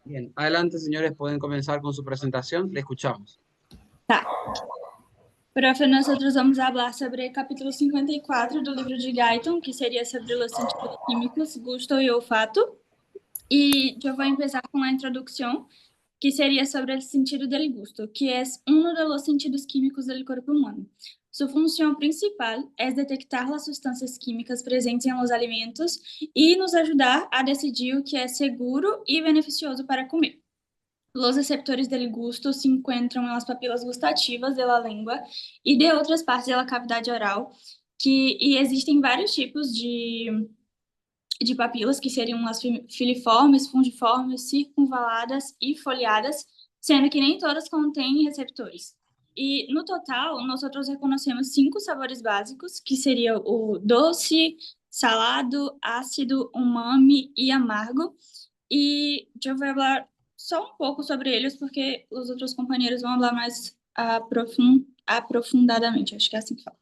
Bien, adelante, señores, pueden comenzar con su presentación. Le escuchamos. Tá. Profe, nós vamos falar sobre o capítulo 54 do livro de Guyton, que seria sobre os sentidos químicos, gosto e olfato. E eu vou começar com a introdução, que seria sobre o sentido del gusto, que é um dos sentidos químicos do corpo humano. Sua função principal é detectar as substâncias químicas presentes em los alimentos e nos ajudar a decidir o que é seguro e beneficioso para comer. Los receptores del gusto se encontram nas papilas gustativas da língua e de outras partes da cavidade oral, e existem vários tipos de papilas, que seriam as filiformes, fungiformes, circunvaladas e foliadas, sendo que nem todas contêm receptores. E, no total, nós reconhecemos 5 sabores básicos, que seriam o doce, salado, ácido, umami e amargo. E eu vou falar só um pouco sobre eles, porque os outros companheiros vão falar mais aprofundadamente, acho que é assim que fala.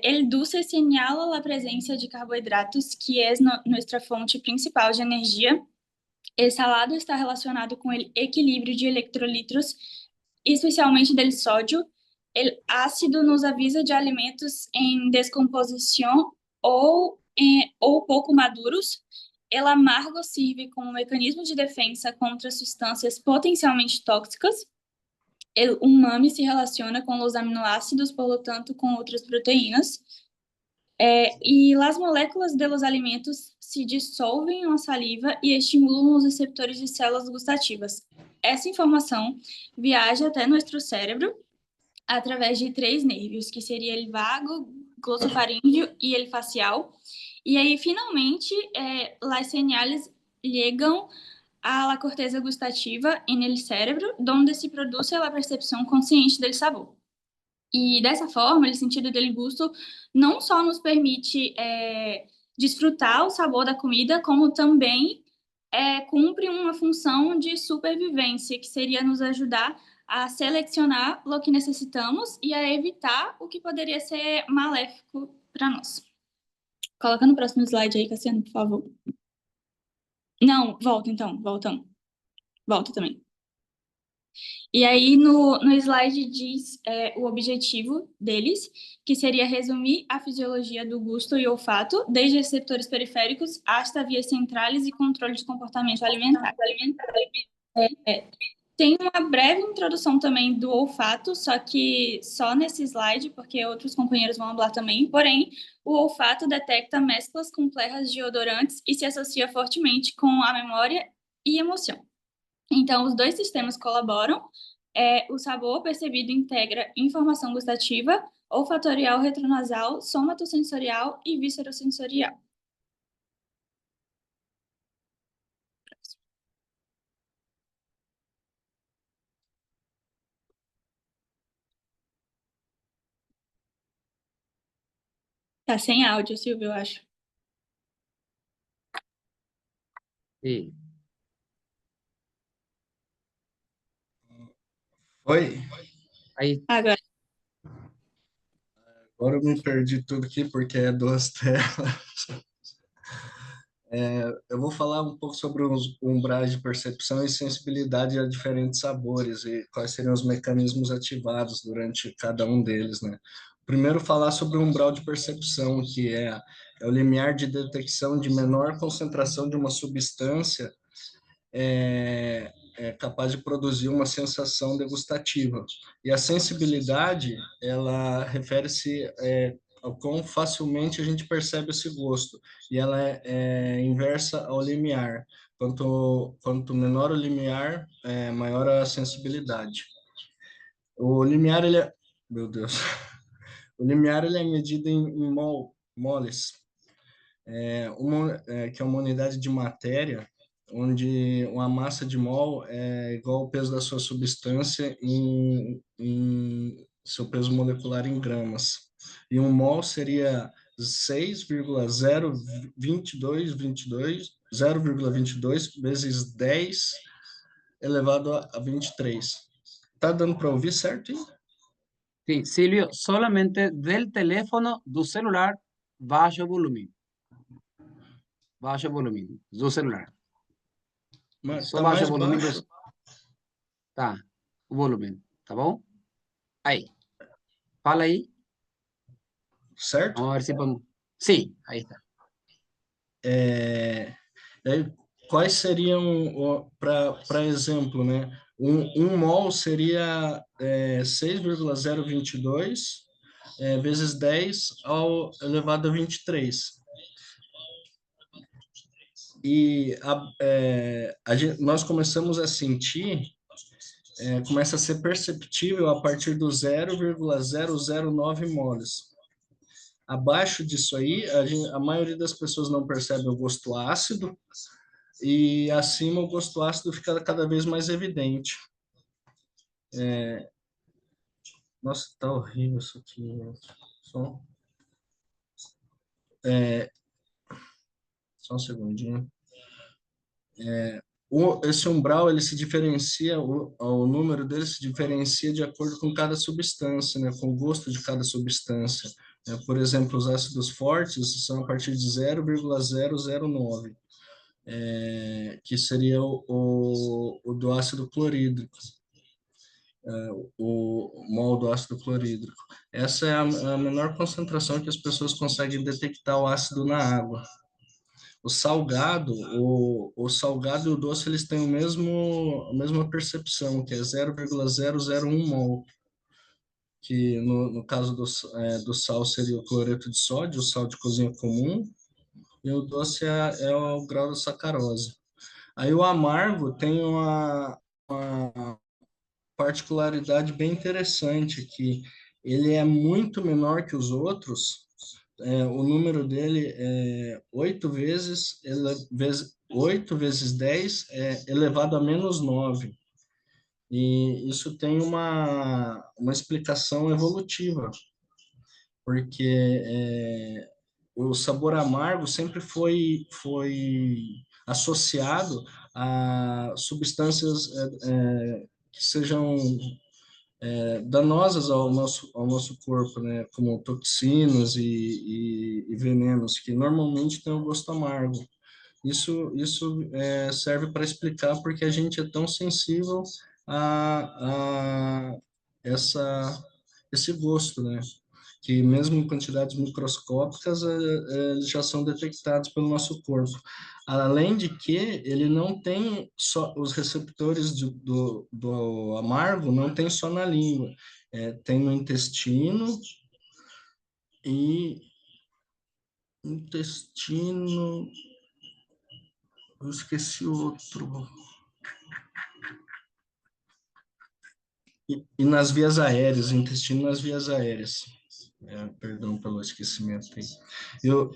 El dulce señala a presença de carboidratos, que é nossa fonte principal de energia. El salado está relacionado com o equilíbrio de eletrolitos, especialmente del sódio. El ácido nos avisa de alimentos em descomposição ou pouco maduros. El amargo serve como mecanismo de defesa contra substâncias potencialmente tóxicas. O umami se relaciona com os aminoácidos, por lo tanto, com outras proteínas. E as moléculas de los alimentos se dissolvem na saliva e estimulam os receptores de células gustativas. Essa informação viaja até nosso cérebro através de 3 nervios, que seria o vago, glossofaríngeo e o facial. E aí, finalmente, as señales chegam à corteza gustativa en el cerebro, onde se produz a percepção consciente del sabor. E dessa forma, o sentido del gusto não só nos permite desfrutar o sabor da comida, como também cumpre uma função de supervivência, que seria nos ajudar a selecionar o que necessitamos e a evitar o que poderia ser maléfico para nós. Coloca no próximo slide aí, Cassiano, por favor. Não, volta então, voltando. Volta também. E aí, no slide diz o objetivo deles, que seria resumir a fisiologia do gosto e olfato, desde receptores periféricos hasta vias centrais e controle de comportamento alimentar. Tem uma breve introdução também do olfato, só que só nesse slide, porque outros companheiros vão falar também. Porém, o olfato detecta mesclas completas de odorantes e se associa fortemente com a memória e emoção. Então, os dois sistemas colaboram. O sabor percebido integra informação gustativa, olfatorial retronasal, somatosensorial e viscerosensorial. Tá sem áudio, Silvio, eu acho. Sí. Oi, Ahí. Agora. agora eu me perdi tudo aqui porque é 2 telas. Eu vou falar um pouco sobre os umbrais de percepção e sensibilidade a diferentes sabores e quais seriam os mecanismos ativados durante cada um deles, né? Primeiro, falar sobre o umbral de percepção, que é o limiar de detecção de menor concentração de uma substância capaz de produzir uma sensação degustativa. E a sensibilidade, ela refere-se ao quão facilmente a gente percebe esse gosto, e ela é inversa ao limiar. Quanto menor o limiar, maior a sensibilidade. O limiar, ele é... Meu Deus. O limiar, ele é medido em moles, que é uma unidade de matéria, onde uma massa de mol é igual ao peso da sua substância em seu peso molecular em gramas. E um mol seria 0,22 vezes 10 elevado a 23. Tá dando para ouvir certo? Sí, Silvio, solamente del teléfono, do celular, baixa o volume. Baixa o volume do celular. Só Tá baixa o mais volume baixo, Tá, o volume, tá bom? Aí, fala aí. certo? Vamos ver se vamos... Sim, aí está. Daí, quais seriam, para exemplo, né? Um mol seria 6,022 vezes 10 ao elevado a 23. Nós começamos a sentir, começa a ser perceptível a partir do 0,009 moles. Abaixo disso aí, a maioria das pessoas não percebe o gosto ácido, e acima o gosto ácido fica cada vez mais evidente. Nossa, tá horrível isso aqui, gente. Só, só um segundinho. Esse umbral, ele se diferencia, o número dele se diferencia de acordo com cada substância, né, com o gosto de cada substância. Por exemplo, os ácidos fortes são a partir de 0,009, que seria o do ácido clorídrico, o mol do ácido clorídrico. Essa é a menor concentração que as pessoas conseguem detectar o ácido na água. O salgado e o doce, eles têm a mesma percepção, que é 0,001 mol, que no caso do sal seria o cloreto de sódio, o sal de cozinha comum, e o doce é o grau da sacarose. Aí o amargo tem uma particularidade bem interessante, que ele é muito menor que os outros. O número dele é 8 vezes 10 elevado a menos 9. E isso tem uma explicação evolutiva, porque o sabor amargo sempre foi associado a substâncias que sejam danosas ao nosso corpo, né? Como toxinas e venenos, que normalmente têm o gosto amargo. Isso serve para explicar porque a gente é tão sensível a esse gosto, né? Que mesmo em quantidades microscópicas, eles já são detectados pelo nosso corpo. Além de que ele não tem só os receptores do amargo, não tem só na língua, tem no intestino e intestino, eu esqueci outro. E nas vias aéreas, intestino nas vias aéreas. Perdão pelo esquecimento aí.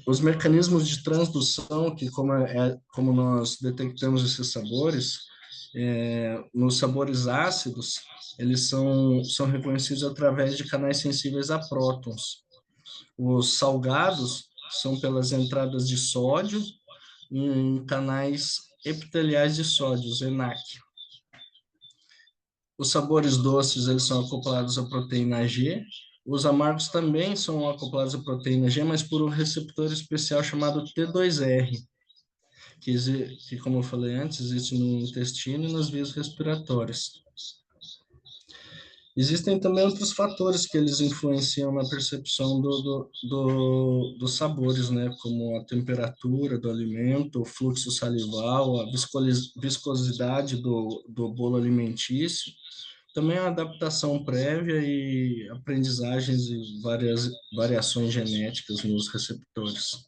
Os mecanismos de transdução, que como nós detectamos esses sabores, nos sabores ácidos, eles são reconhecidos através de canais sensíveis a prótons. Os salgados são pelas entradas de sódio em canais epiteliais de sódio, os ENaC. Os sabores doces, eles são acoplados à proteína G. Os amargos também são acoplados à proteína G, mas por um receptor especial chamado T2R, que, como eu falei antes, existe no intestino e nas vias respiratórias. Existem também outros fatores que eles influenciam na percepção dos sabores, né? Como a temperatura do alimento, o fluxo salival, a viscosidade do bolo alimentício, também a adaptação prévia e aprendizagens e várias variações genéticas nos receptores.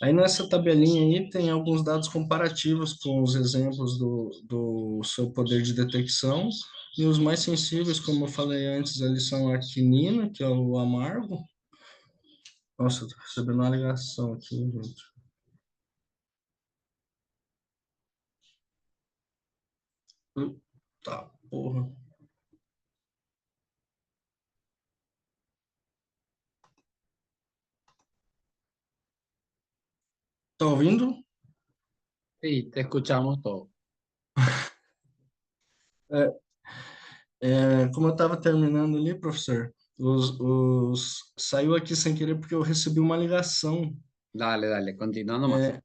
Aí nessa tabelinha aí tem alguns dados comparativos com os exemplos do seu poder de detecção, e os mais sensíveis, como eu falei antes, eles são a quinina, que é o amargo. Nossa, tô recebendo uma ligação aqui, gente. Tá, porra. Tá ouvindo? Sí, te escuchamos todo. É, como eu estava terminando ali, professor, saiu aqui sem querer porque eu recebi uma ligação. Dale, dale, continúa nomás.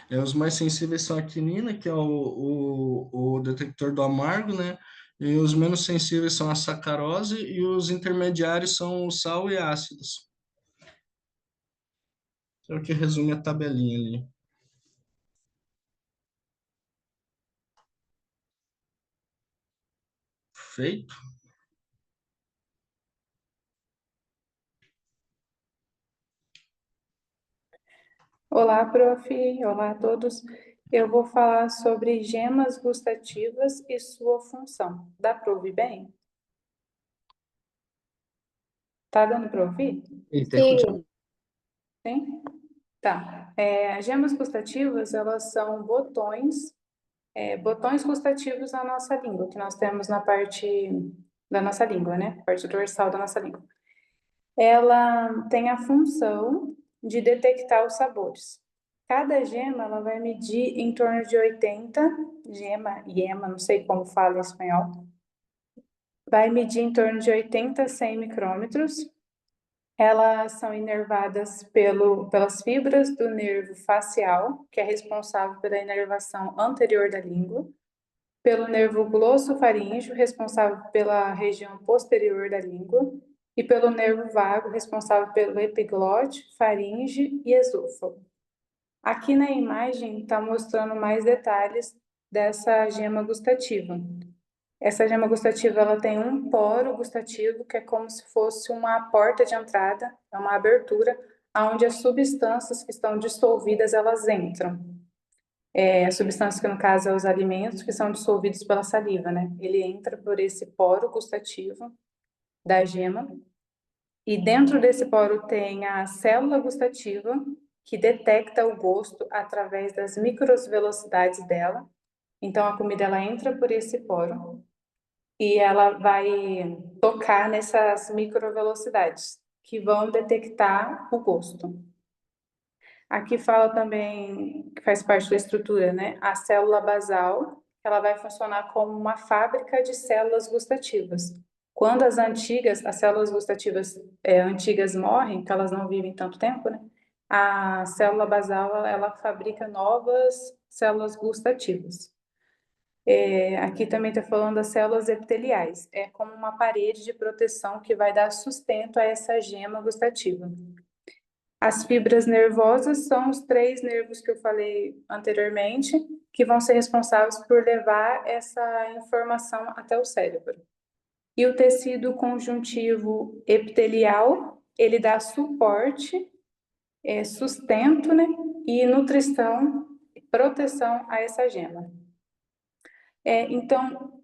Os mais sensíveis são a quinina, que é o detector do amargo, né? E os menos sensíveis são a sacarose e os intermediários são o sal e ácidos. É o que resume a tabelinha ali. Feito? Olá, prof. Olá a todos. Eu vou falar sobre gemas gustativas e sua função. Dá para ouvir bem? Tá dando para ouvir? Está Sim, escuchando? Sim? Tá. As gemas gustativas, elas são botões gustativos na nossa língua, que nós temos na parte da nossa língua, né? Parte dorsal da nossa língua. Ela tem a função de detectar os sabores. Cada gema, ela vai medir em torno de 80, iema, não sei como fala em espanhol, vai medir em torno de 80 a 100 micrômetros. Elas são inervadas pelas fibras do nervo facial, que é responsável pela inervação anterior da língua, pelo nervo glossofaríngeo, responsável pela região posterior da língua, e pelo nervo vago, responsável pelo epiglote, faringe e esôfago. Aqui na imagem está mostrando mais detalhes dessa gema gustativa. Essa gema gustativa ela tem um poro gustativo, que é como se fosse uma porta de entrada, é uma abertura, onde as substâncias que estão dissolvidas elas entram. As substâncias que no caso são os alimentos que são dissolvidos pela saliva, né? Ele entra por esse poro gustativo da gema. E dentro desse poro tem a célula gustativa, que detecta o gosto através das microvelocidades dela. Então, a comida ela entra por esse poro e ela vai tocar nessas microvelocidades, que vão detectar o gosto. Aqui fala também, que faz parte da estrutura, né? A célula basal, ela vai funcionar como uma fábrica de células gustativas. Quando as células gustativas antigas morrem, que elas não vivem tanto tempo, né? A célula basal, ela fabrica novas células gustativas. Aqui também está falando das células epiteliais. É como uma parede de proteção que vai dar sustento a essa gema gustativa. As fibras nervosas são os 3 nervos que eu falei anteriormente, que vão ser responsáveis por levar essa informação até o cérebro. E o tecido conjuntivo epitelial, ele dá suporte, sustento, né, e nutrição e proteção a essa gema. Então,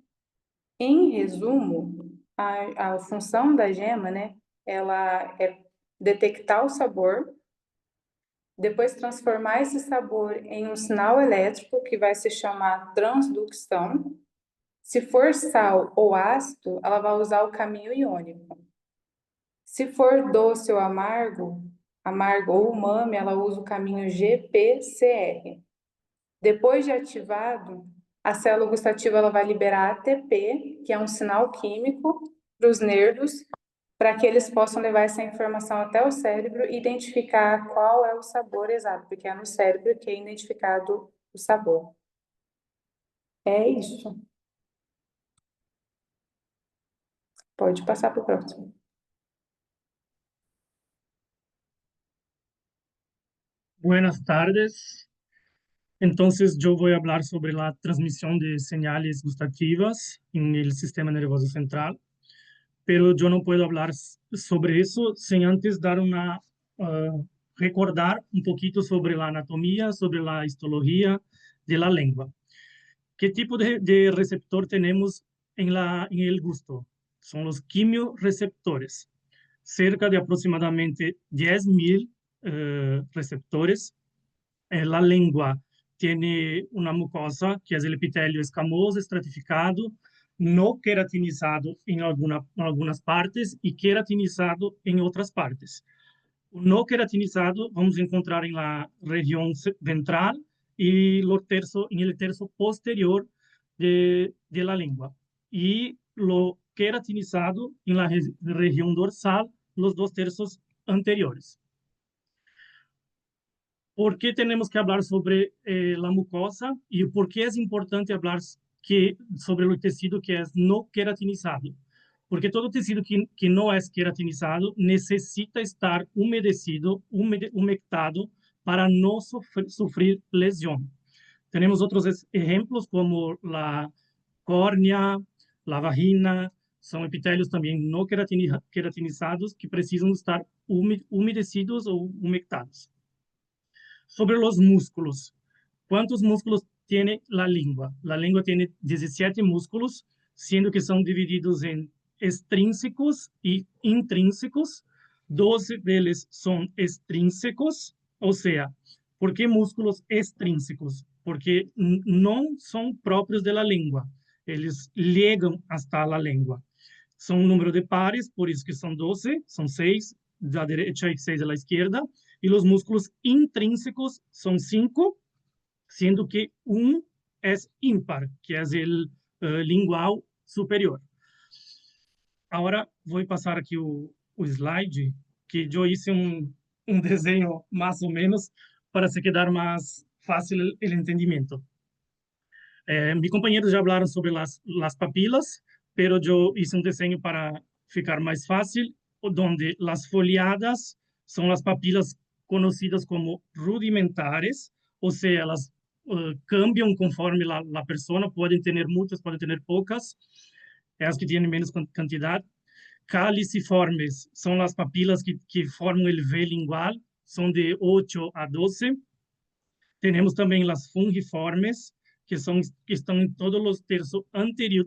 em resumo, a função da gema, né, ela é detectar o sabor, depois transformar esse sabor em um sinal elétrico que vai se chamar transdução. Se for sal ou ácido, ela vai usar o caminho iônico. Se for doce ou amargo ou umami, ela usa o caminho GPCR. Depois de ativado, a célula gustativa ela vai liberar ATP, que é um sinal químico, para os nervos, para que eles possam levar essa informação até o cérebro e identificar qual é o sabor exato, porque é no cérebro que é identificado o sabor. É isso. Pode passar para o próximo. Buenas tardes. Entonces, yo voy a hablar sobre la transmisión de señales gustativas en el sistema nervioso central, pero yo no puedo hablar sobre eso sin antes dar recordar un poquito sobre la anatomía, sobre la histología de la lengua. ¿Qué tipo de receptor tenemos en el gusto? Son los quimioreceptores. Cerca de aproximadamente 10.000 receptores. La lengua tiene una mucosa, que es el epitelio escamoso estratificado, no queratinizado en algunas partes y queratinizado en otras partes. O no queratinizado vamos a encontrar en la región ventral y en el tercio posterior de la lengua. Y lo queratinizado en la región dorsal, los 2 tercios anteriores. ¿Por qué tenemos que hablar sobre la mucosa y por qué es importante hablar sobre el tejido que es no queratinizado? Porque todo tejido que no es queratinizado necesita estar humedecido, humectado para no sufrir lesión. Tenemos otros ejemplos como la córnea, la vagina, son epitelios también no queratinizados que precisam estar umedecidos o humectados. Sobre los músculos. ¿Cuántos músculos tiene la lengua? La lengua tiene 17 músculos, siendo que son divididos en extrínsecos y intrínsecos. 12 de ellos son extrínsecos, o sea, ¿por qué músculos extrínsecos? Porque no son propios de la lengua, ellos llegan hasta la lengua. Son un número de pares, por eso que son 12, son 6 de la derecha y 6 de la izquierda, y los músculos intrínsecos son 5, siendo que un es ímpar, que es el lingual superior. Ahora voy a pasar aquí o slide, que yo hice un diseño más o menos para se quedar más fácil el entendimiento. Mis compañeros ya hablaron sobre las papilas, pero yo hice un diseño para ficar más fácil, donde las foliadas son las papilas conocidas como rudimentares, o sea, las cambian conforme la persona, pueden tener muchas, pueden tener pocas, las que tienen menos cantidad. Caliciformes son las papilas que forman el V lingual, son de 8 a 12. Tenemos también las fungiformes, que están en todos los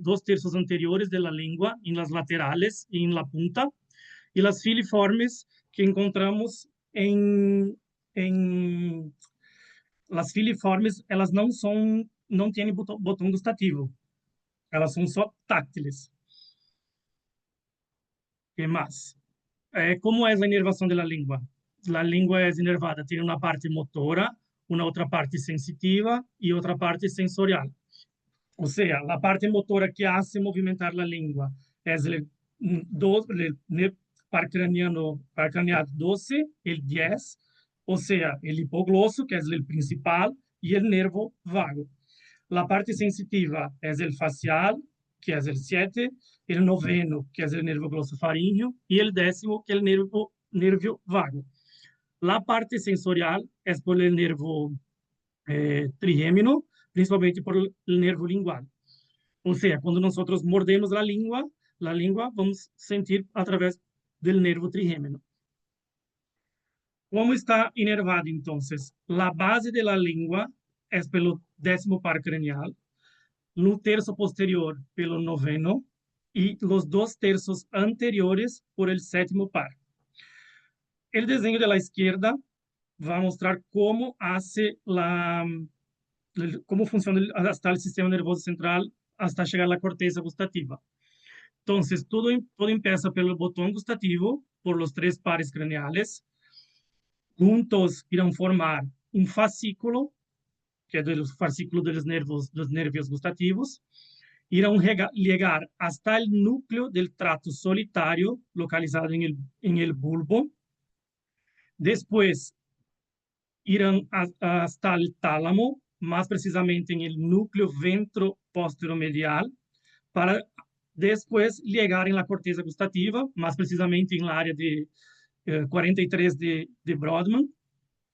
dos tercios anteriores de la lengua, en las laterales y en la punta. Y las filiformes, que encontramos en las filiformes, elas não tienen botón gustativo, elas son só táctiles. ¿Qué más? ¿Cómo es la inervación de la lengua? La lengua es inervada, tiene una parte motora, una otra parte sensitiva y otra parte sensorial. O sea, la parte motora que hace movimentar la lengua es el par craneano 12, el 10, o sea, el hipogloso, que es el principal, y el nervo vago. La parte sensitiva es el facial, que es el 7, el noveno, que es el nervo glosofaríngeo, y el 10º, que es el nervio vago. La parte sensorial es por el nervo trigémino, principalmente por el nervo lingual. O sea, cuando nosotros mordemos la lengua vamos a sentir a través del nervo trigémino. ¿Cómo está inervado entonces? La base de la lengua es pelo 10º par craneal, no tercio posterior pelo noveno y los 2 tercios anteriores por el 7º par. El diseño de la izquierda va a mostrar cómo cómo funciona hasta el sistema nervioso central hasta llegar a la corteza gustativa. Entonces, todo empieza por el botón gustativo, por los 3 pares craneales. Juntos irán formar un fascículo, que es el fascículo de los nervios gustativos. Irán llegar hasta el núcleo del trato solitario, localizado en el bulbo. Después irán hasta el tálamo, más precisamente en el núcleo ventro-posteromedial, para después llegar en la corteza gustativa, más precisamente en la área de 43 de Brodmann,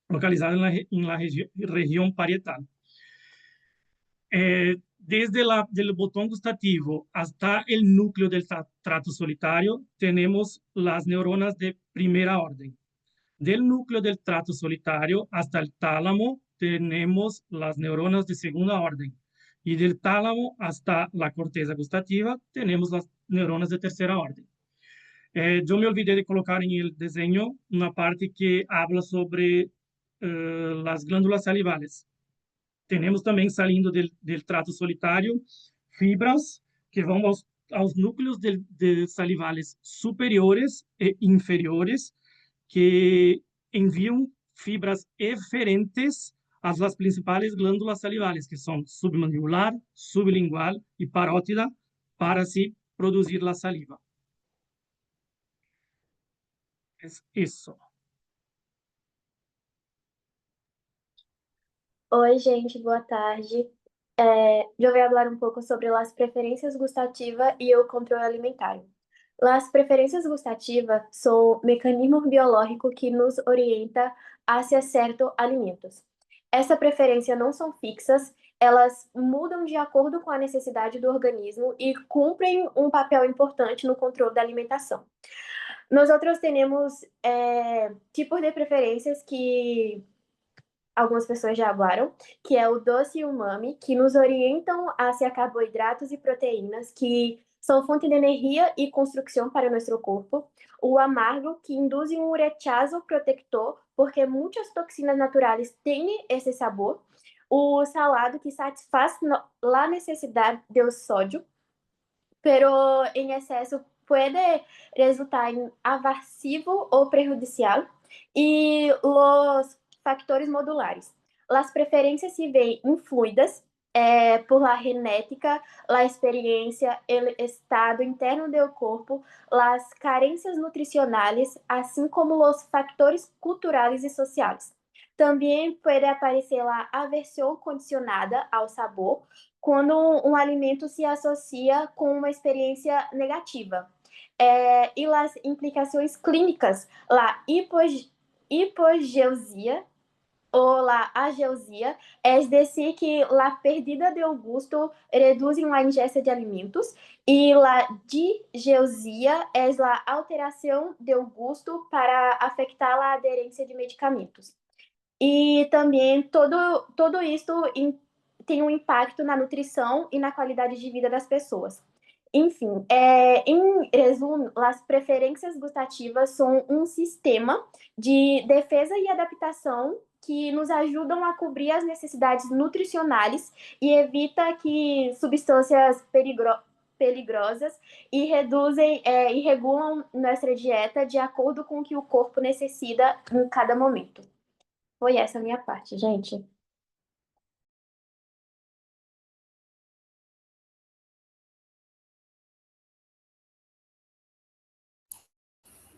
localizada en la región parietal. Desde el botón gustativo hasta el núcleo del trato solitario, tenemos las neuronas de primera orden. Del núcleo del trato solitario hasta el tálamo, tenemos las neuronas de segunda orden. Y del tálamo hasta la corteza gustativa, tenemos las neuronas de tercera orden. Yo me olvidé de colocar en el diseño una parte que habla sobre las glándulas salivales. Tenemos también saliendo del trato solitario fibras que van a los núcleos de salivales superiores e inferiores que envían fibras eferentes a las principales glándulas salivales, que son submandibular, sublingual y parótida, para así producir la saliva. Es eso. Oi, gente, boa tarde. Yo voy a hablar un poco sobre las preferencias gustativas y el control alimentario. Las preferências gustativas são mecanismos biológicos que nos orientam hacia certos alimentos. Essa preferência não são fixas, elas mudam de acordo com a necessidade do organismo e cumprem um papel importante no controle da alimentação. Nós outros temos tipos de preferências que algumas pessoas já falaram, que é o doce e o umami, que nos orientam hacia carboidratos e proteínas, que são fonte de energia e construção para nosso corpo. O amargo, que induz um rechazo protector, porque muitas toxinas naturais têm esse sabor. O salado, que satisfaz a necessidade do sódio, pero em excesso pode resultar em aversivo ou prejudicial. E os factores modulares. As preferências se veem influídas por la genética, la experiência, o estado interno do corpo, as carências nutricionais, assim como os factores culturais e sociais. Também pode aparecer a aversão condicionada ao sabor, quando um alimento se associa com uma experiência negativa. E as implicações clínicas, a hipogeusia ou la ageusia, es decir, que la perdida del gusto reduz a ingesta de alimentos, e la digeusia es la alteração del gusto para afetar a aderência de medicamentos. E também todo isso tem um impacto na nutrição e na qualidade de vida das pessoas. Enfim, em resumo, as preferências gustativas são um sistema de defesa e adaptação que nos ajudam a cobrir as necessidades nutricionais e evita que substâncias perigosas e reduzem e regulam nossa dieta de acordo com o que o corpo necessita em cada momento. Foi essa a minha parte, gente.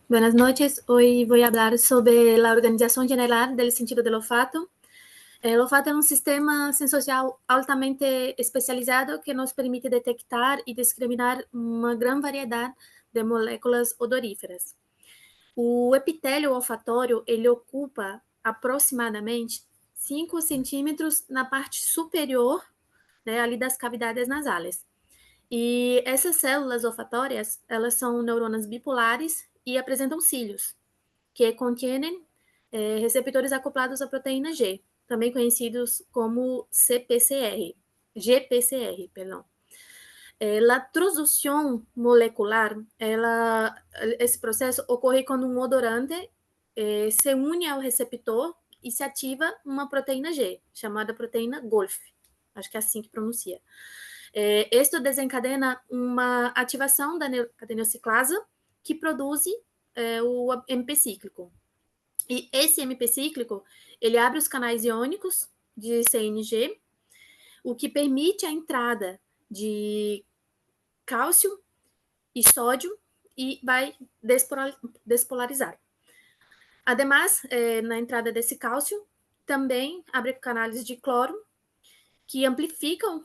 Buenas noches, hoy voy a hablar sobre la organización general del sentido del olfato. El olfato es un sistema sensorial altamente especializado que nos permite detectar y discriminar una gran variedad de moléculas odoríferas. O epitélio olfatório, ele ocupa aproximadamente 5 centímetros na parte superior, né, ali das cavidades nasais. E essas células olfatórias, elas são neuronas bipolares e apresentam cílios, que contêm receptores acoplados à proteína G, também conhecidos como GPCR, perdão. A transdução molecular, esse processo ocorre quando um odorante se une ao receptor e se ativa uma proteína G, chamada proteína Golf. Acho que é assim que pronuncia. Isto desencadena uma ativação da adenosiclasa que produz o MP cíclico. E esse MP cíclico, ele abre os canais iônicos de CNG, o que permite a entrada de cálcio e sódio e vai despolarizar. Ademais, na entrada desse cálcio, também abre canais de cloro, que amplificam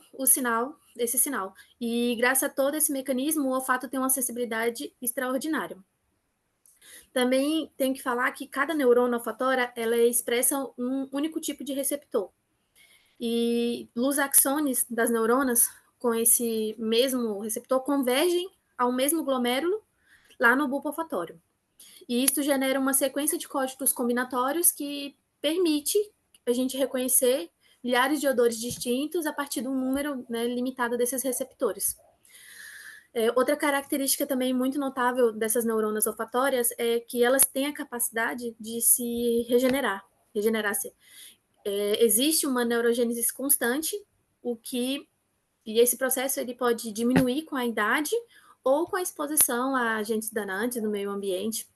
esse sinal. E graças a todo esse mecanismo, o olfato tem uma sensibilidade extraordinária. Também tem que falar que cada neurônio olfatória, ela expressa um único tipo de receptor. E os axônios das neuronas com esse mesmo receptor convergem ao mesmo glomérulo lá no bulbo olfatório. E isso genera uma sequência de códigos combinatórios que permite a gente reconhecer milhares de odores distintos a partir de um número, né, limitado desses receptores. Outra característica também muito notável dessas neuronas olfatórias é que elas têm a capacidade de se regenerar-se. Existe uma neurogênese constante, e esse processo ele pode diminuir com a idade ou com a exposição a agentes danantes no meio ambiente.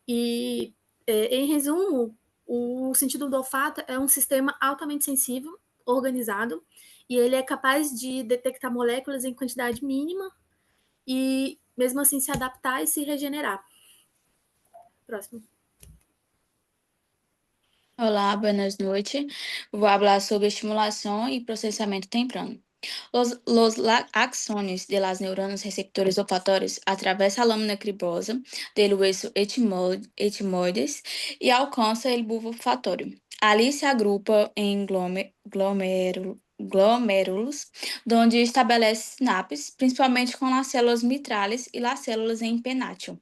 E, em resumo, o sentido do olfato é um sistema altamente sensível, organizado, e ele é capaz de detectar moléculas em quantidade mínima e, mesmo assim, se adaptar e se regenerar. Próximo. Olá, buenas noches. Vou hablar sobre estimulación y procesamiento temprano. Los axones de las neuronas receptores olfatórios atravessam a lâmina cribosa del hueso etimoides e alcança o bulbo olfatório. Ali se agrupa em glomérulos, onde estabelece sinapses, principalmente com as células mitrales e as células em penátil.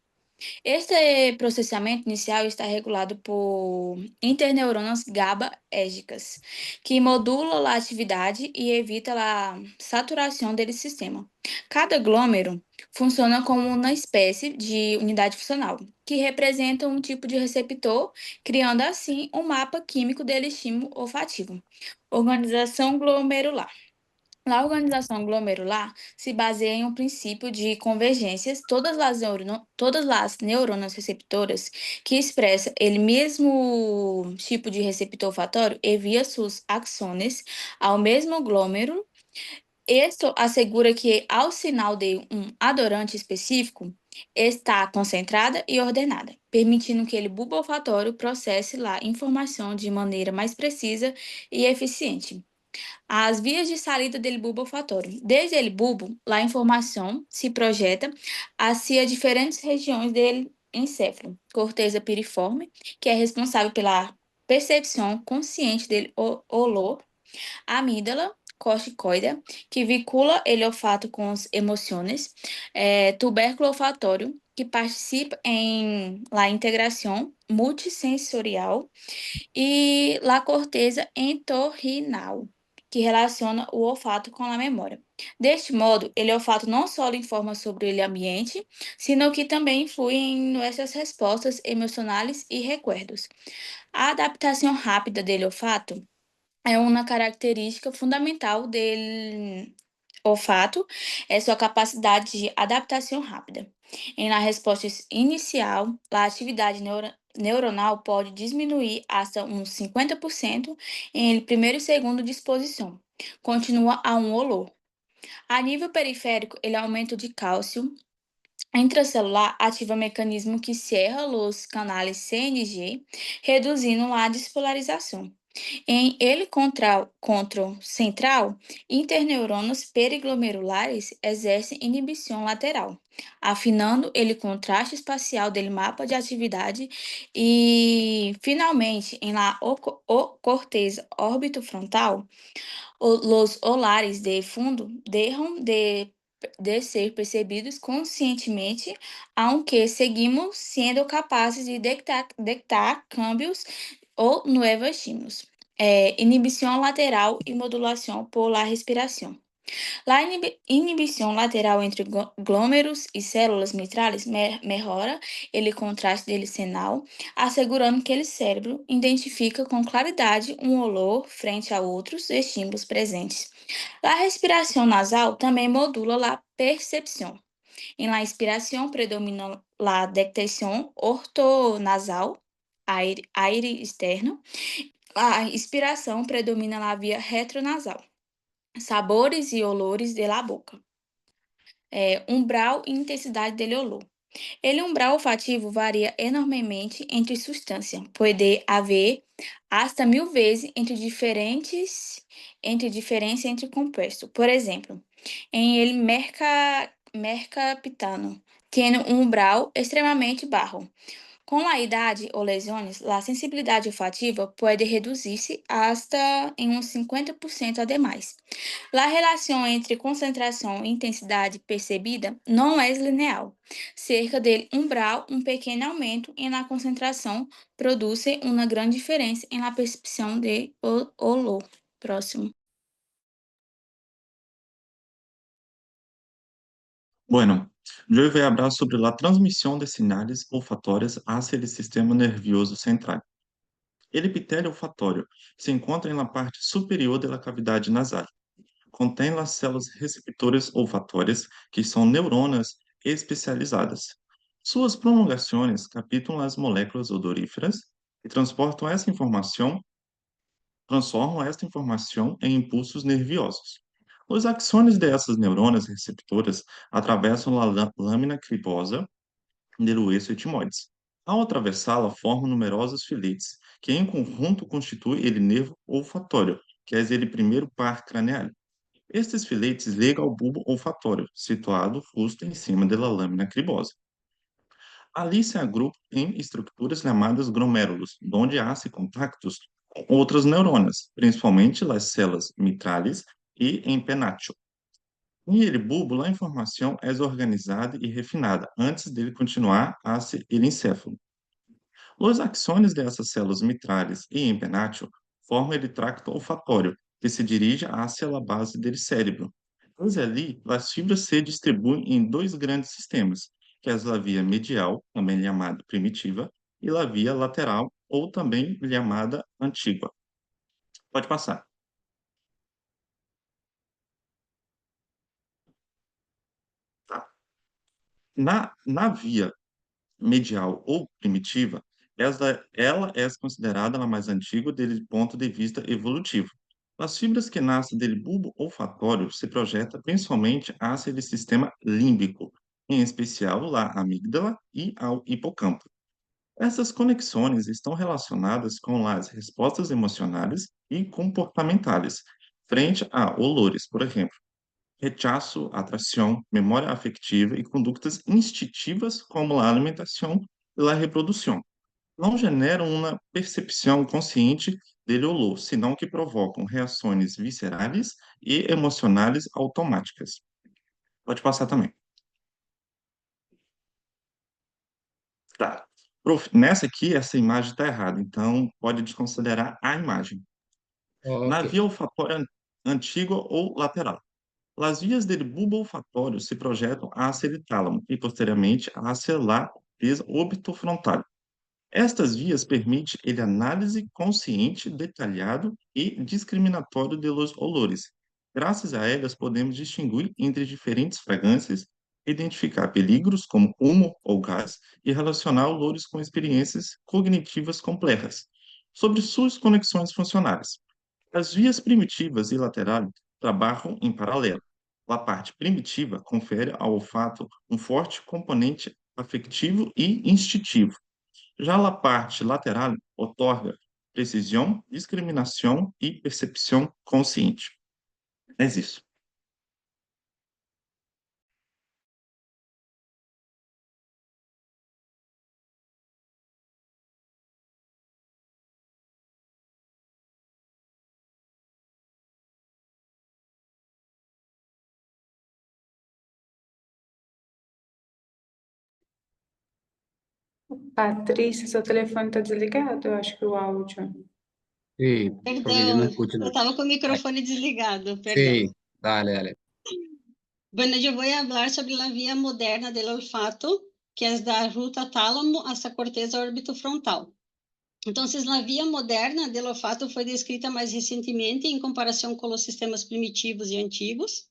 Este processamento inicial está regulado por interneuronas GABAérgicas, que modulam a atividade e evitam a saturação desse sistema. Cada glômero funciona como uma espécie de unidade funcional, que representa um tipo de receptor, criando assim um mapa químico dele estímulo olfativo. Organização glomerular. A organização glomerular se baseia em um princípio de convergências, todas as neuronas receptoras que expressam ele mesmo tipo de receptor olfatório envia seus axônios ao mesmo glômerulo. Isto assegura que, ao sinal de um adorante específico, está concentrada e ordenada, permitindo que o bulbo olfatório processe a informação de maneira mais precisa e eficiente. As vias de saída do bulbo olfatório. Desde o bulbo, a informação se projeta hacia diferentes regiões do encéfalo. Corteza piriforme, que é responsável pela percepção consciente do olor. Amígdala corticoide, que vincula o olfato com as emoções. Tubérculo olfatório, que participa em la integração multissensorial e la corteza entorrinal, que relaciona o olfato com a memória. Deste modo, o olfato não só informa sobre o ambiente, sino que também influi em nossas respostas emocionais e recuerdos. A adaptação rápida do olfato é uma característica fundamental do olfato, é sua capacidade de adaptação rápida. Em la resposta inicial, a atividade neuronal pode diminuir até uns 50% em primeiro e segundo de exposição. Continua a um olor. A nível periférico, ele aumento de cálcio intracelular ativa mecanismo que cerra os canais CNG, reduzindo a despolarização. Em ele control central, interneuronas periglomerulares exercem inibição lateral, afinando ele contraste espacial do mapa de atividade e, finalmente, em la corteza órbito-frontal, os olares de fundo deixam de ser percebidos conscientemente, aunque seguimos sendo capazes de detectar câmbios ou novos estímulos. Inibição lateral e modulação por la respiração. A inibição lateral entre glômeros e células mitrales melhora o contraste dele sinal, assegurando que o cérebro identifica com claridade um olor frente a outros estímulos presentes. A respiração nasal também modula a percepção. Em la inspiração predomina a detecção ortonasal, aire externo. A expiração predomina na via retronasal. Sabores e olores de la boca. Umbral e intensidade do olor. O umbral olfativo varia enormemente entre substâncias. Pode haver hasta 1000 vezes diferença entre compostos. Por exemplo, em el mercaptano, tem um umbral extremamente baixo. Com a idade ou lesões, a sensibilidade olfativa pode reduzir-se hasta em uns 50% ademais. A relação entre concentração e intensidade percebida não é linear. Cerca de umbral, um pequeno aumento na concentração produz uma grande diferença na percepção de olor. Próximo. Bueno, yo voy a hablar sobre la transmisión de señales olfatorias hacia el sistema nervioso central. El epitelio olfatório se encontra en la parte superior de la cavidade nasal. Contém as células receptores olfatórias, que são neuronas especializadas. Suas prolongações captam as moléculas odoríferas e transformam esta informação em impulsos nerviosos. Os axônios dessas neuronas receptoras atravessam a lâmina cribosa do hueso etimoides. Ao atravessá-la, formam numerosos filetes, que em conjunto constituem ele nervo olfatório, que é ele primeiro par cranial. Estes filetes ligam ao bulbo olfatório, situado justo em cima da lâmina cribosa. Ali se agrupam em estruturas chamadas glomérulos, onde há-se contactos com outras neurônias, principalmente as células mitralis e empennátil. Em ele bulbo, a informação é organizada e refinada, antes dele continuar a ser el encéfalo. Os axônios dessas células mitralis e empennátil formam ele tracto olfatório, que se dirige hacia a base do cérebro. Pois ali, as fibras se distribuem em dois grandes sistemas, que é a via medial, também chamada primitiva, e a via lateral, ou também chamada antígua. Pode passar. Tá. Na via medial ou primitiva, ela é considerada a mais antiga desde ponto de vista evolutivo. As fibras que nascem dele bulbo olfatório se projetam principalmente hacia o sistema límbico, em especial a amígdala e ao hipocampo. Essas conexões estão relacionadas com as respostas emocionais e comportamentais, frente a olores, por exemplo, rechaço, atração, memória afetiva e condutas instintivas como a alimentação e a reprodução. Não generam uma percepção consciente dele olor, senão que provocam reações viscerais e emocionais automáticas. Pode passar também. Tá. Prof, nessa aqui, essa imagem está errada, então pode desconsiderar a imagem. Na Ok. via olfatória antiga ou lateral. As vias del bulbo olfatório se projetam hacia o tálamo e, posteriormente, hacia a corteza orbitofrontal. Estas vias permitem a análise consciente, detalhado e discriminatório de los olores. Graças a elas, podemos distinguir entre diferentes fragrâncias, identificar peligros como humo ou gás e relacionar olores com experiências cognitivas complexas. Sobre suas conexões funcionais. As vias primitivas e laterais trabalham em paralelo. A parte primitiva confere ao olfato um forte componente afetivo e instintivo. Já a parte lateral otorga precisão, discriminação e percepção consciente. É isso. Patrícia, seu telefone está desligado? Eu acho que o áudio. Sí, porque yo no Perdón, escucho nada. estaba con Ay, micrófono desligado, sí, perdón. dale. Bueno, yo voy a hablar sobre la vía moderna del olfato, que es da ruta tálamo hasta corteza orbitofrontal. Entonces, la vía moderna del olfato foi descrita mais recentemente em comparação com os sistemas primitivos e antigos.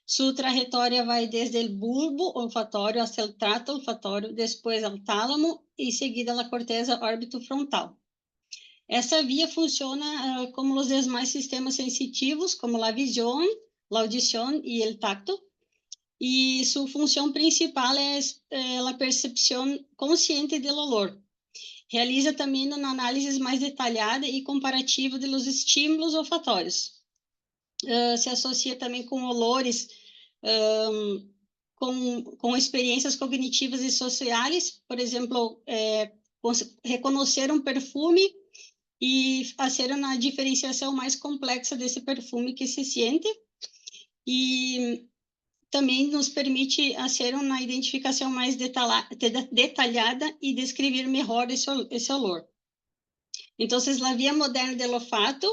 Sua trajetória vai desde o bulbo olfatório até o trato olfatório, depois ao tálamo e em seguida a corteza orbitofrontal. Essa via funciona como os demais sistemas sensitivos, como a visão, a audição e o tacto. E sua função principal é a percepção consciente do olor. Realiza também uma análise mais detalhada e comparativa dos estímulos olfatórios. Se associa também com olores, com experiências cognitivas e sociais, por exemplo, reconhecer um perfume e fazer uma diferenciação mais complexa desse perfume que se sente, e também nos permite fazer uma identificação mais detalhada e descrever melhor esse olor. Então, a via moderna do olfato,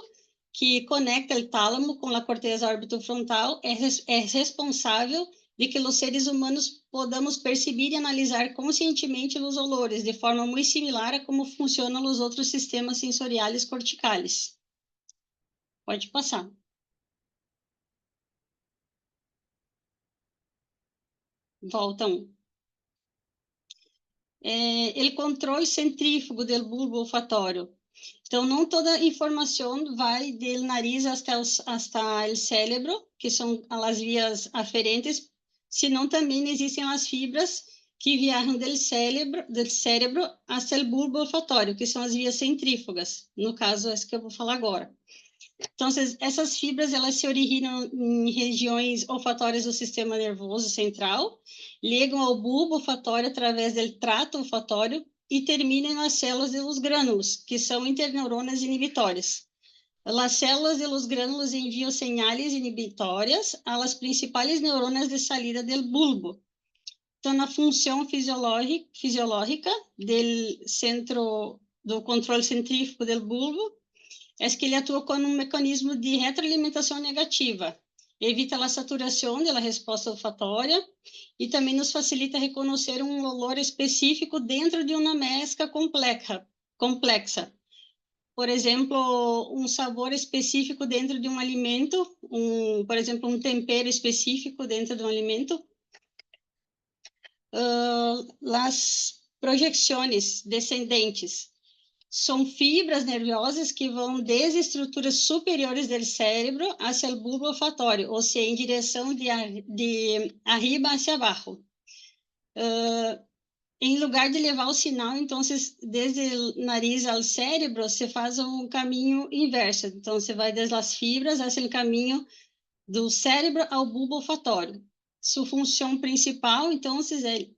que conecta o tálamo com a corteza orbitofrontal, é responsável de que os seres humanos podamos perceber e analisar conscientemente os olores, de forma muito similar a como funcionam os outros sistemas sensoriais corticais. Pode passar. Volta um. O controle centrífugo do bulbo olfatório. Então, não toda a informação vai do nariz até o cérebro, que são as vias aferentes, senão também existem as fibras que viajam do cérebro até o bulbo olfatório, que são as vias centrífugas, no caso, essa que eu vou falar agora. Então, essas fibras, elas se originam em regiões olfatórias do sistema nervoso central, ligam ao bulbo olfatório através do trato olfatório e terminam nas células de los grânulos, que são interneuronas inibitórias. As células de los grânulos enviam señales inibitórias às principais neuronas de salida do bulbo. Então, na função fisiológica do centro do controle centrífugo do bulbo, é que ele atua como um mecanismo de retroalimentação negativa, evita a saturação da resposta olfatória e também nos facilita reconhecer um olor específico dentro de uma mescla complexa. Por exemplo, um sabor específico dentro de um alimento, por exemplo, um tempero específico dentro de um alimento. As projeções descendentes são fibras nervosas que vão desde estruturas superiores do cérebro até o bulbo olfatório, ou seja, em direção de arriba hacia abaixo. Em lugar de levar o sinal, então, desde o nariz ao cérebro, você faz um caminho inverso. Então, você vai desde as fibras até o caminho do cérebro ao bulbo olfatório. Sua função principal, então,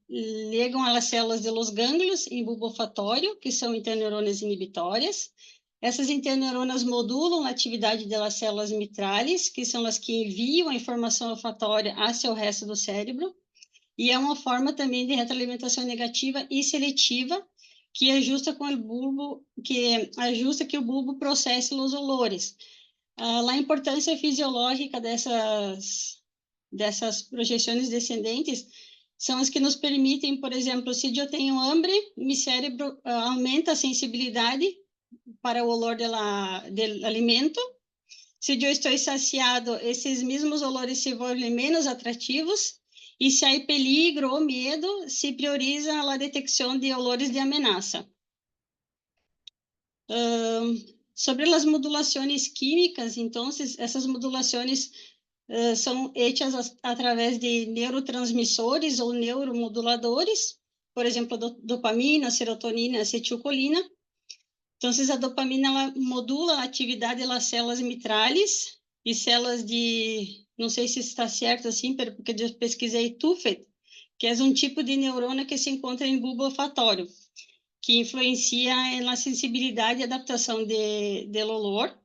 ligam às células de los gânglios em bulbo olfatório, que são interneuronas inibitórias. Essas interneuronas modulam a atividade das células mitrales, que são as que enviam a informação olfatória hacia o resto do cérebro. E é uma forma também de retroalimentação negativa e seletiva, que ajusta com o bulbo, que ajusta que o bulbo processe os olores. A importância fisiológica dessas projeções descendentes são as que nos permitem, por exemplo, se eu tenho hambre, meu cérebro aumenta a sensibilidade para o olor do alimento. Se eu estou saciado, esses mesmos olores se volvem menos atrativos. E se há peligro ou medo, se prioriza a detecção de olores de ameaça. Sobre as modulações químicas, então, essas modulações são feitas através de neurotransmissores ou neuromoduladores, por exemplo, dopamina, serotonina, acetilcolina. Então, a dopamina ela modula a atividade das células mitrales e células não sei se está certo assim, porque eu pesquisei TUFET, que é um tipo de neurona que se encontra em bulbo olfatório, que influencia na sensibilidade e adaptação do olor.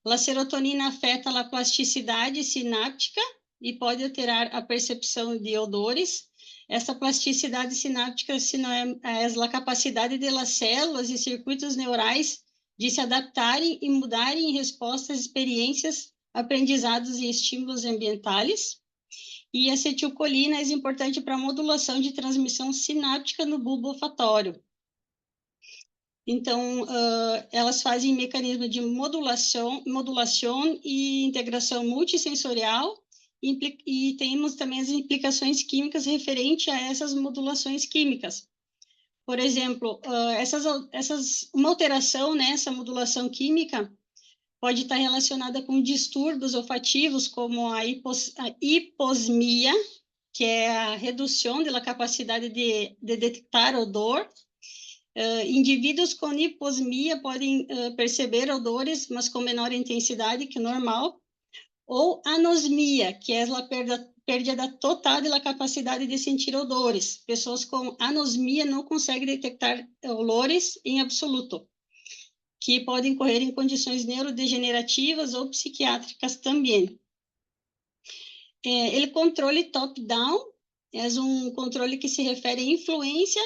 A serotonina afeta a plasticidade sináptica e pode alterar a percepção de odores. Essa plasticidade sináptica é a capacidade das células e circuitos neurais de se adaptarem e mudarem em resposta às experiências, aprendizados e estímulos ambientais. E a acetilcolina é importante para a modulação de transmissão sináptica no bulbo olfatório. Então, elas fazem mecanismo de modulação e integração multissensorial, e temos também as implicações químicas referentes a essas modulações químicas. Por exemplo, uma alteração nessa modulação química pode estar relacionada com distúrbios olfativos, como a hiposmia, que é a redução da capacidade de detectar odor. Indivíduos com hiposmia podem perceber odores, mas com menor intensidade que o normal. Ou anosmia, que é a perda total da capacidade de sentir odores. Pessoas com anosmia não conseguem detectar olores em absoluto, que podem ocorrer em condições neurodegenerativas ou psiquiátricas também. O controle top-down é um controle que se refere à influência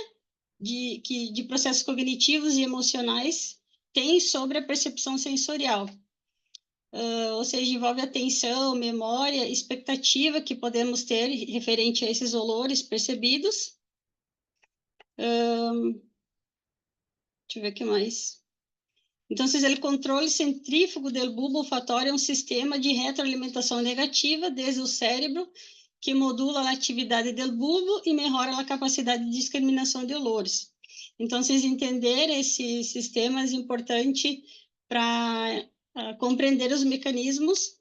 de processos cognitivos e emocionais tem sobre a percepção sensorial. Ou seja, envolve atenção, memória, expectativa que podemos ter referente a esses olores percebidos. Deixa eu ver o que mais. Então, o controle centrífugo do bulbo olfatório é um sistema de retroalimentação negativa desde o cérebro que modula a atividade do bulbo e melhora a capacidade de discriminação de olores. Então, entender esse sistema é importante para compreender os mecanismos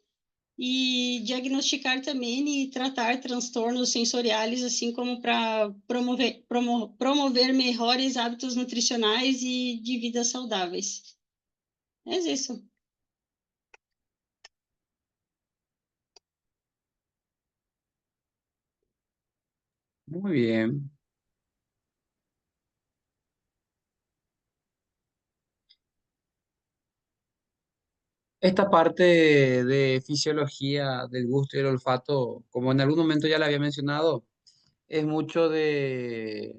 e diagnosticar também e tratar transtornos sensoriais, assim como para promover melhores hábitos nutricionais e de vida saudáveis. É isso. Muy bien. Esta parte de fisiología del gusto y el olfato, como en algún momento ya le había mencionado, es mucho de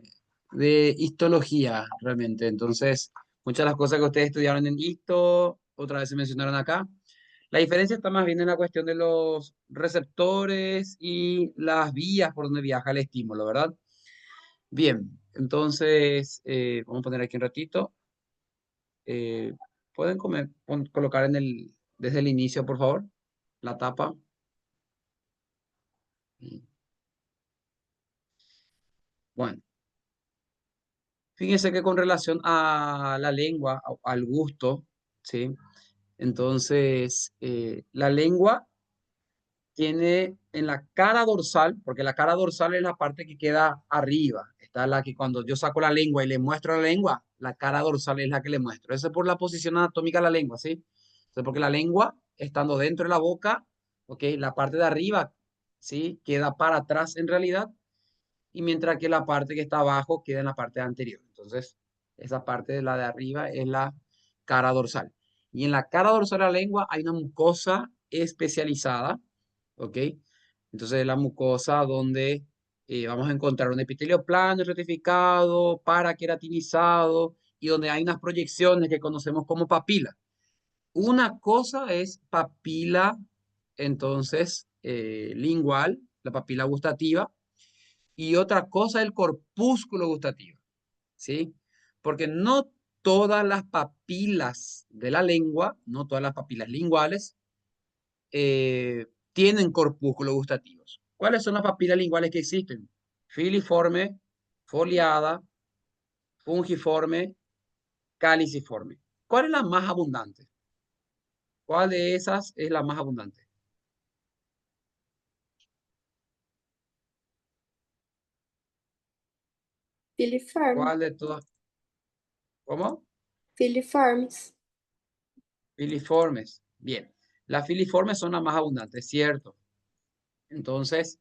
histología realmente. Entonces, muchas de las cosas que ustedes estudiaron en histo, otra vez se mencionaron acá. La diferencia está más bien en la cuestión de los receptores y las vías por donde viaja el estímulo, ¿verdad? Bien, entonces, vamos a poner aquí un ratito. Eh, ¿Pueden colocar desde el inicio, por favor, la tapa? Bueno, fíjense que con relación a la lengua, al gusto, ¿sí? Entonces, la lengua tiene en la cara dorsal, porque la cara dorsal es la parte que queda arriba, está la que cuando yo saco la lengua y le muestro la lengua, la cara dorsal es la que le muestro. Eso es por la posición anatómica de la lengua, ¿sí? Entonces, porque la lengua, estando dentro de la boca, ¿ok? La parte de arriba, ¿sí? Queda para atrás en realidad, y mientras que la parte que está abajo queda en la parte anterior. Entonces, esa parte de la de arriba es la cara dorsal. Y en la cara dorsal de la lengua hay una mucosa especializada, ¿ok? Entonces, la mucosa donde vamos a encontrar un epitelio plano, retificado, paraqueratinizado, y donde hay unas proyecciones que conocemos como papila. Una cosa es papila, entonces, lingual, la papila gustativa, y otra cosa el corpúsculo gustativo, ¿sí? Porque no todas las papilas de la lengua, no todas las papilas linguales, tienen corpúsculos gustativos. ¿Cuáles son las papilas linguales que existen? Filiforme, foliada, fungiforme, caliciforme. ¿Cuál es la más abundante? ¿Cuál de esas es la más abundante? Filiforme. ¿Cuál de todas? ¿Cómo? Filiformes. Filiformes. Bien. Las filiformes son las más abundantes, ¿cierto? Entonces,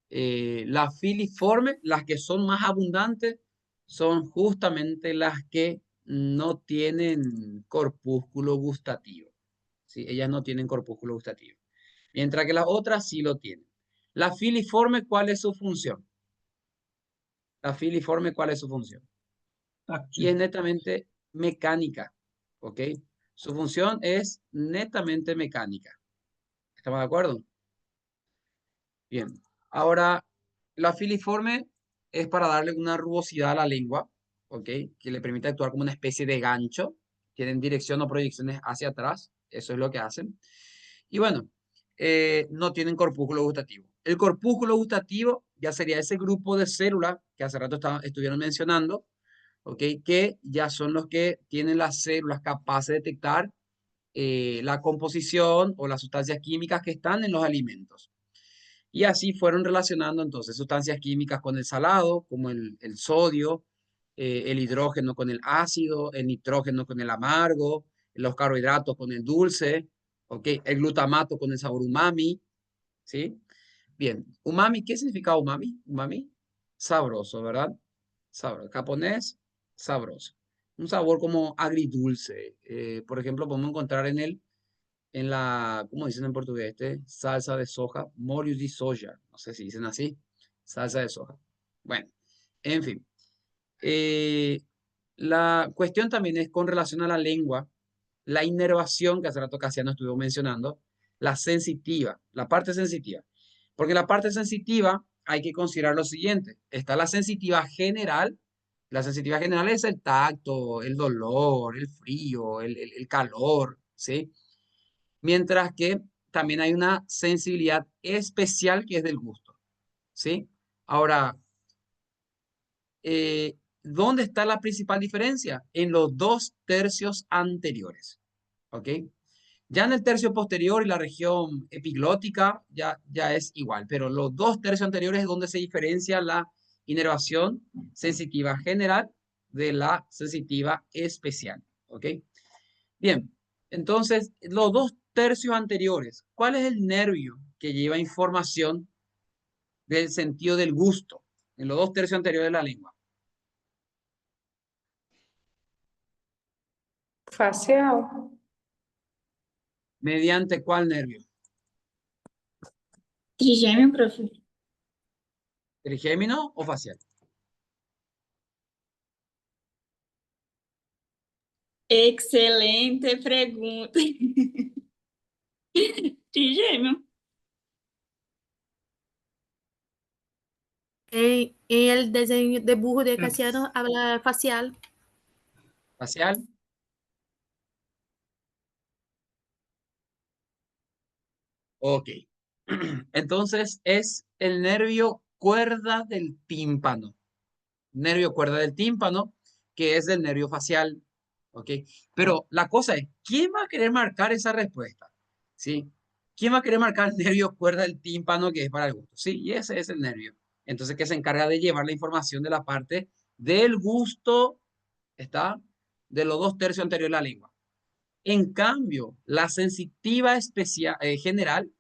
las filiformes, las que son más abundantes, son justamente las que no tienen corpúsculo gustativo, ¿sí? Ellas no tienen corpúsculo gustativo. Mientras que las otras sí lo tienen. La filiforme, ¿cuál es su función? La filiforme, ¿cuál es su función? Y es netamente mecánica, ¿ok? Su función es netamente mecánica. ¿Estamos de acuerdo? Bien. Ahora, la filiforme es para darle una rugosidad a la lengua, ¿ok? Que le permite actuar como una especie de gancho. Tienen dirección o proyecciones hacia atrás. Eso es lo que hacen. Y bueno, no tienen corpúsculo gustativo. El corpúsculo gustativo ya sería ese grupo de células que hace rato estuvieron mencionando, ¿ok? Que ya son los que tienen las células capaces de detectar la composición o las sustancias químicas que están en los alimentos. Y así fueron relacionando entonces sustancias químicas con el salado, como el sodio, el hidrógeno con el ácido, el nitrógeno con el amargo, los carbohidratos con el dulce, ¿ok? El glutamato con el sabor umami, ¿sí? Bien, umami, ¿qué significa umami? Umami, sabroso, ¿verdad? Sabroso. Japonés, sabroso. Un sabor como agridulce. Por ejemplo, podemos encontrar en la, ¿cómo dicen en portugués? Salsa de soja, molho de soja. No sé si dicen así. Salsa de soja. Bueno, en fin. La cuestión también es con relación a la lengua, la inervación, que hace rato Casiano estuvo mencionando, la sensitiva, la parte sensitiva. Porque la parte sensitiva hay que considerar lo siguiente. Está la sensitiva general. La sensitiva general es el tacto, el dolor, el frío, el calor, ¿sí? Mientras que también hay una sensibilidad especial que es del gusto, ¿sí? Ahora, ¿dónde está la principal diferencia? En los 2 tercios anteriores, ¿ok? Ya en el tercio posterior y la región epiglótica ya es igual, pero los 2 tercios anteriores es donde se diferencia la inervación sensitiva general de la sensitiva especial. ¿Ok? Bien, entonces los 2 tercios anteriores, ¿cuál es el nervio que lleva información del sentido del gusto en los 2 tercios anteriores de la lengua? Facial. ¿Mediante cuál nervio? Trigêmeo, profe. ¿Trigémino o facial? Excelente pergunta. Trigêmeo. En el diseño de burro de Casiano habla facial. ¿Facial? Ok. Entonces es el nervio cuerda del tímpano. Nervio cuerda del tímpano, que es el nervio facial. ¿Ok? Pero la cosa es, ¿quién va a querer marcar esa respuesta? ¿Sí? ¿Quién va a querer marcar el nervio cuerda del tímpano que es para el gusto? Sí, y ese es el nervio. Entonces, que se encarga de llevar la información de la parte del gusto, ¿está? De los 2 tercios anteriores de la lengua. En cambio, la sensitiva especial, general,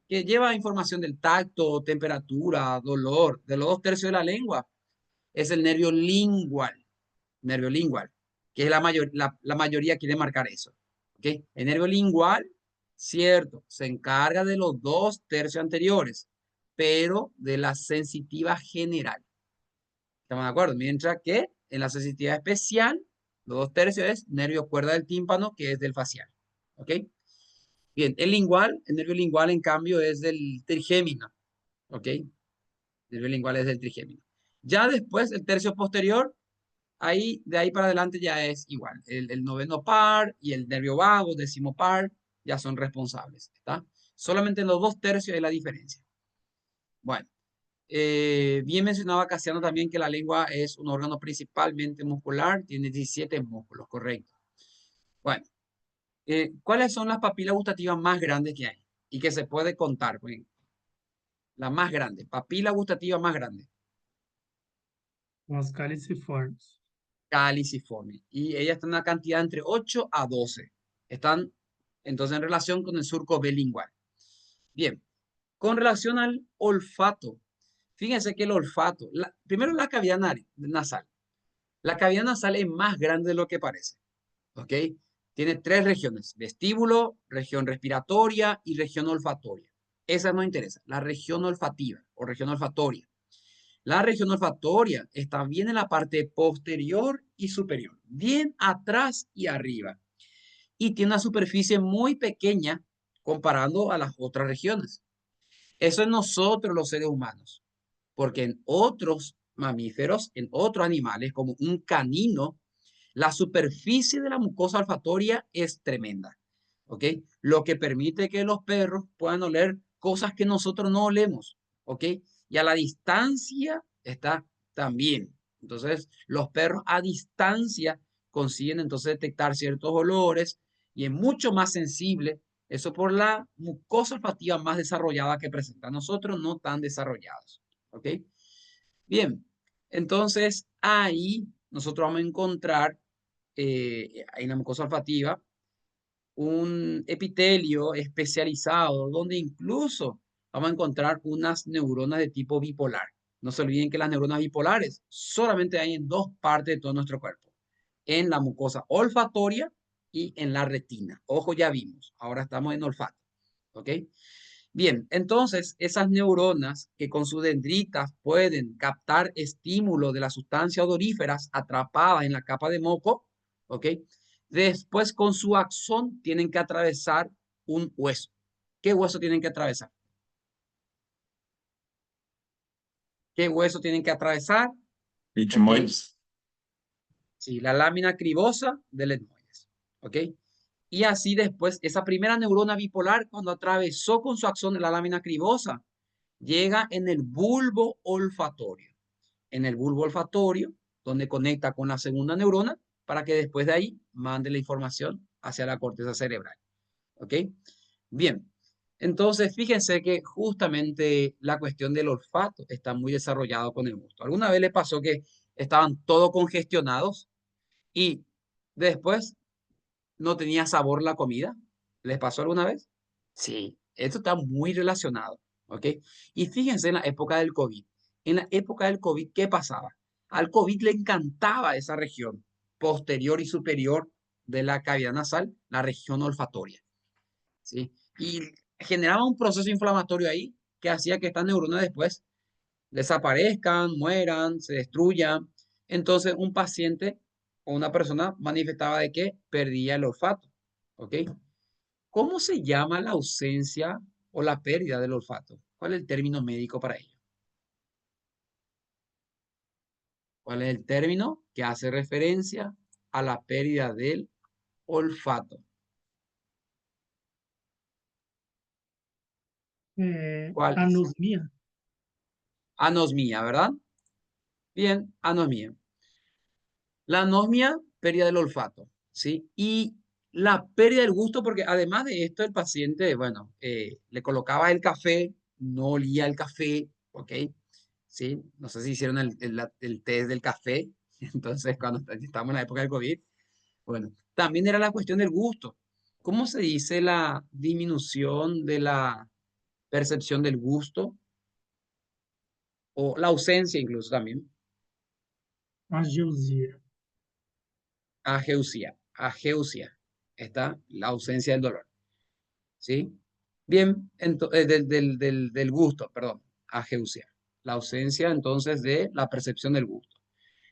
que lleva información del tacto, temperatura, dolor, de los 2 tercios de la lengua, es el nervio lingual, que es la mayoría quiere marcar eso. ¿Okay? El nervio lingual, cierto, se encarga de los 2 tercios anteriores, pero de la sensitiva general. ¿Estamos de acuerdo? Mientras que en la sensitiva especial, los 2 tercios es nervio cuerda del tímpano, que es del facial. ¿Ok? Bien, el nervio lingual, en cambio, es del trigémino. ¿Ok? El nervio lingual es del trigémino. Ya después, el tercio posterior, de ahí para adelante ya es igual. El noveno par y el nervio vago, décimo par, ya son responsables. ¿Está? Solamente en los 2 tercios hay la diferencia. Bueno, bien mencionaba Casiano también que la lengua es un órgano principalmente muscular, tiene 17 músculos, correcto. Bueno, ¿cuáles son las papilas gustativas más grandes que hay? Y que se puede contar. Pues, la más grande, papila gustativa más grande, Las caliciformes. caliciforme. Y ella está en una cantidad entre 8 a 12. Están entonces en relación con el surco bilingual. Bien, con relación al olfato. Fíjense que el olfato, primero la cavidad nasal. La cavidad nasal es más grande de lo que parece. ¿Ok? Tiene 3 regiones: vestíbulo, región respiratoria y región olfatoria. Esa no interesa, la región olfativa o región olfatoria. La región olfatoria está bien en la parte posterior y superior, bien atrás y arriba. Y tiene una superficie muy pequeña comparando a las otras regiones. Eso en nosotros los seres humanos, porque en otros mamíferos, en otros animales, como un canino, la superficie de la mucosa olfatoria es tremenda. ¿Ok? Lo que permite que los perros puedan oler cosas que nosotros no olemos. ¿Ok? Y a la distancia está también. Entonces, los perros a distancia consiguen entonces detectar ciertos olores y es mucho más sensible. Eso por la mucosa olfativa más desarrollada que presenta. Nosotros no tan desarrollados. ¿Ok? Bien, entonces ahí nosotros vamos a encontrar en la mucosa olfativa un epitelio especializado donde incluso vamos a encontrar unas neuronas de tipo bipolar. No se olviden que las neuronas bipolares solamente hay en 2 partes de todo nuestro cuerpo, en la mucosa olfatoria y en la retina. Ojo, ya vimos, ahora estamos en olfato. ¿Ok? Bien, entonces esas neuronas que con sus dendritas pueden captar estímulo de las sustancias odoríferas atrapadas en la capa de moco, ¿ok? Después con su axón tienen que atravesar un hueso. ¿Qué hueso tienen que atravesar? ¿Qué hueso tienen que atravesar? Etmoides. Sí, la lámina cribosa del etmoides, ¿ok? Y así después, esa primera neurona bipolar, cuando atravesó con su axón la lámina cribosa, llega en el bulbo olfatorio. En el bulbo olfatorio, donde conecta con la segunda neurona, para que después de ahí mande la información hacia la corteza cerebral. ¿Ok? Bien. Entonces, fíjense que justamente la cuestión del olfato está muy desarrollado con el gusto. ¿Alguna vez le pasó que estaban todos congestionados y después no tenía sabor la comida? ¿Les pasó alguna vez? Sí, esto está muy relacionado, ¿ok? Y fíjense en la época del COVID. En la época del COVID, ¿qué pasaba? Al COVID le encantaba esa región posterior y superior de la cavidad nasal, la región olfatoria, ¿sí? Y generaba un proceso inflamatorio ahí que hacía que estas neuronas después desaparezcan, mueran, se destruyan. Entonces, un paciente o una persona manifestaba de que perdía el olfato, ¿ok? ¿Cómo se llama la ausencia o la pérdida del olfato? ¿Cuál es el término médico para ello? ¿Cuál es el término que hace referencia a la pérdida del olfato? ¿Cuál es? Anosmia. Anosmia, ¿verdad? Bien, anosmia. La anosmia, pérdida del olfato, ¿sí? Y la pérdida del gusto, porque además de esto, el paciente, bueno, le colocaba el café, no olía el café, ¿ok? ¿Sí? No sé si hicieron el test del café, entonces cuando estábamos en la época del COVID, bueno, también era la cuestión del gusto. ¿Cómo se dice la disminución de la percepción del gusto o la ausencia incluso también? Ageusia. Ageusia, ageusia, está la ausencia del dolor, ¿sí? Bien, del gusto, perdón, ageusia, la ausencia entonces de la percepción del gusto.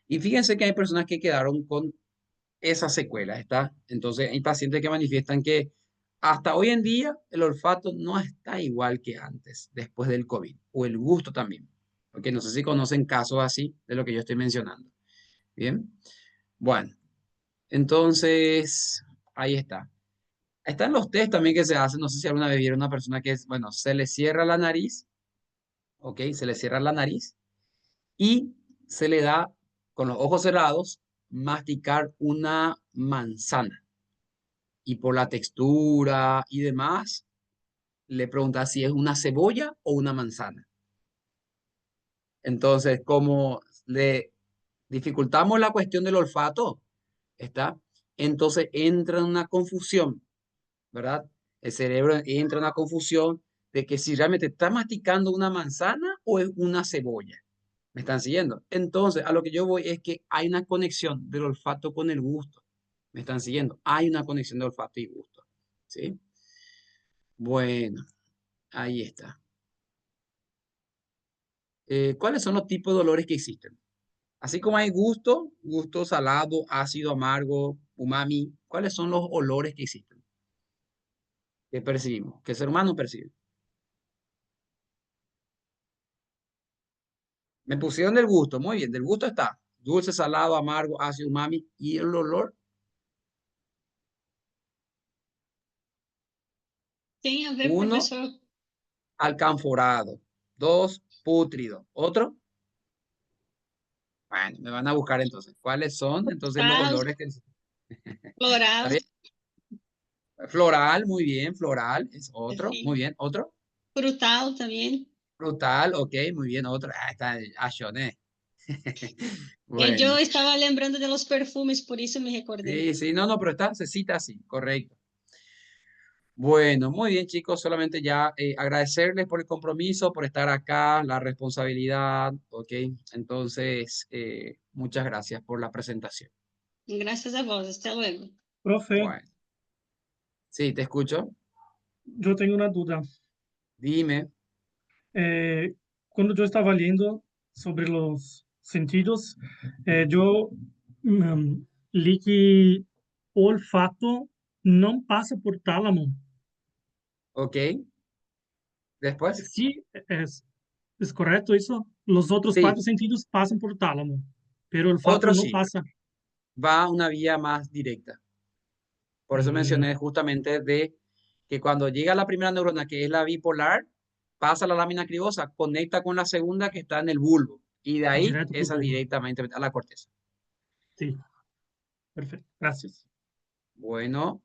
Y fíjense que hay personas que quedaron con esa secuela, ¿está? Entonces hay pacientes que manifiestan que hasta hoy en día el olfato no está igual que antes, después del COVID, o el gusto también, porque no sé si conocen casos así de lo que yo estoy mencionando. Bien, bueno, entonces ahí está. Están los test también que se hacen, no sé si alguna vez vieron una persona que es, bueno, se le cierra la nariz, ¿ok? Se le cierra la nariz y se le da, con los ojos cerrados, masticar una manzana. Y por la textura y demás, le pregunta si es una cebolla o una manzana. Entonces, como le dificultamos la cuestión del olfato, ¿está? Entonces entra en una confusión, ¿verdad? El cerebro entra en una confusión de que si realmente está masticando una manzana o es una cebolla. ¿Me están siguiendo? Entonces, a lo que yo voy es que hay una conexión del olfato con el gusto. ¿Me están siguiendo? Hay una conexión de olfato y gusto. ¿Sí? Bueno, ahí está. ¿Cuáles son los tipos de dolores que existen? Así como hay gusto, gusto salado, ácido, amargo, umami, ¿cuáles son los olores que existen? Que percibimos, que el ser humano percibe. Me pusieron del gusto, muy bien, del gusto está dulce, salado, amargo, ácido, umami y el olor Sí, a ver, uno, profesor. alcanforado, dos, pútrido, otro, bueno, me van a buscar entonces, ¿cuáles son entonces los Floral, olores que ¿está floral, bien? Floral, muy bien, floral es otro, muy sí. bien, otro, Frutal también. frutal, ok, muy bien, otro, está, achoné. Yo Bueno, estaba lembrando de los perfumes, por eso me recordé. sí, sí, no, no, pero está, se cita así, correcto. Bueno, muy bien, chicos. Solamente ya agradecerles por el compromiso, por estar acá, la responsabilidad, ¿ok? Entonces, muchas gracias por la presentación. Gracias a vos, hasta luego. Profe, Bueno, sí, te escucho. yo tengo una duda. Dime. Cuando yo estaba leyendo sobre los sentidos, yo li que olfato não passa por tálamo. ¿Ok? Después. Sí, es correcto eso. Los otros Sí, cuatro sentidos pasan por tálamo, pero el olfato otro no sí. pasa. Va a una vía más directa. Por eso mencioné justamente de que cuando llega la primera neurona, que es la bipolar, pasa la lámina cribosa, conecta con la segunda que está en el bulbo. Y de ahí, Direto pro esa bulbo. directamente a la corteza. Sí, perfecto. Gracias. Bueno.